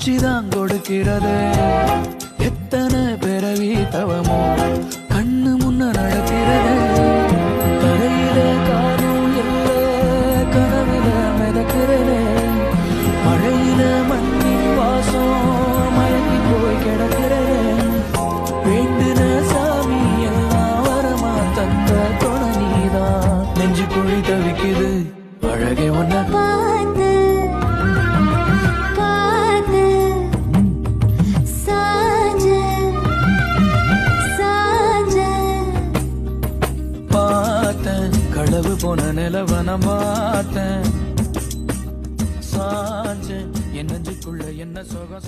காட்சிதான் கொடுக்கிறது. எத்தனை பிறவி தவமோ கண்ணு முன்ன நடக்கிறது. கரையில காரும் இல்ல கனவுல மிதக்கிறது. மழையில மண்ணின் வாசம் மயங்கி போய் கிடக்கிறது. வேண்டுன சாமி எல்லாம் வரமா தந்த துணை நீதான். நெஞ்சு குழி தவிக்குது அழகே ஒன்ன பார்த்து பார்த்து சாஞ்ச சாஞ்ச பார்த்தேன். களவு போன நிலவன பார்த்தேன். சாஞ்சேன் என் நெஞ்சுக்குள்ள என்ன சுகம்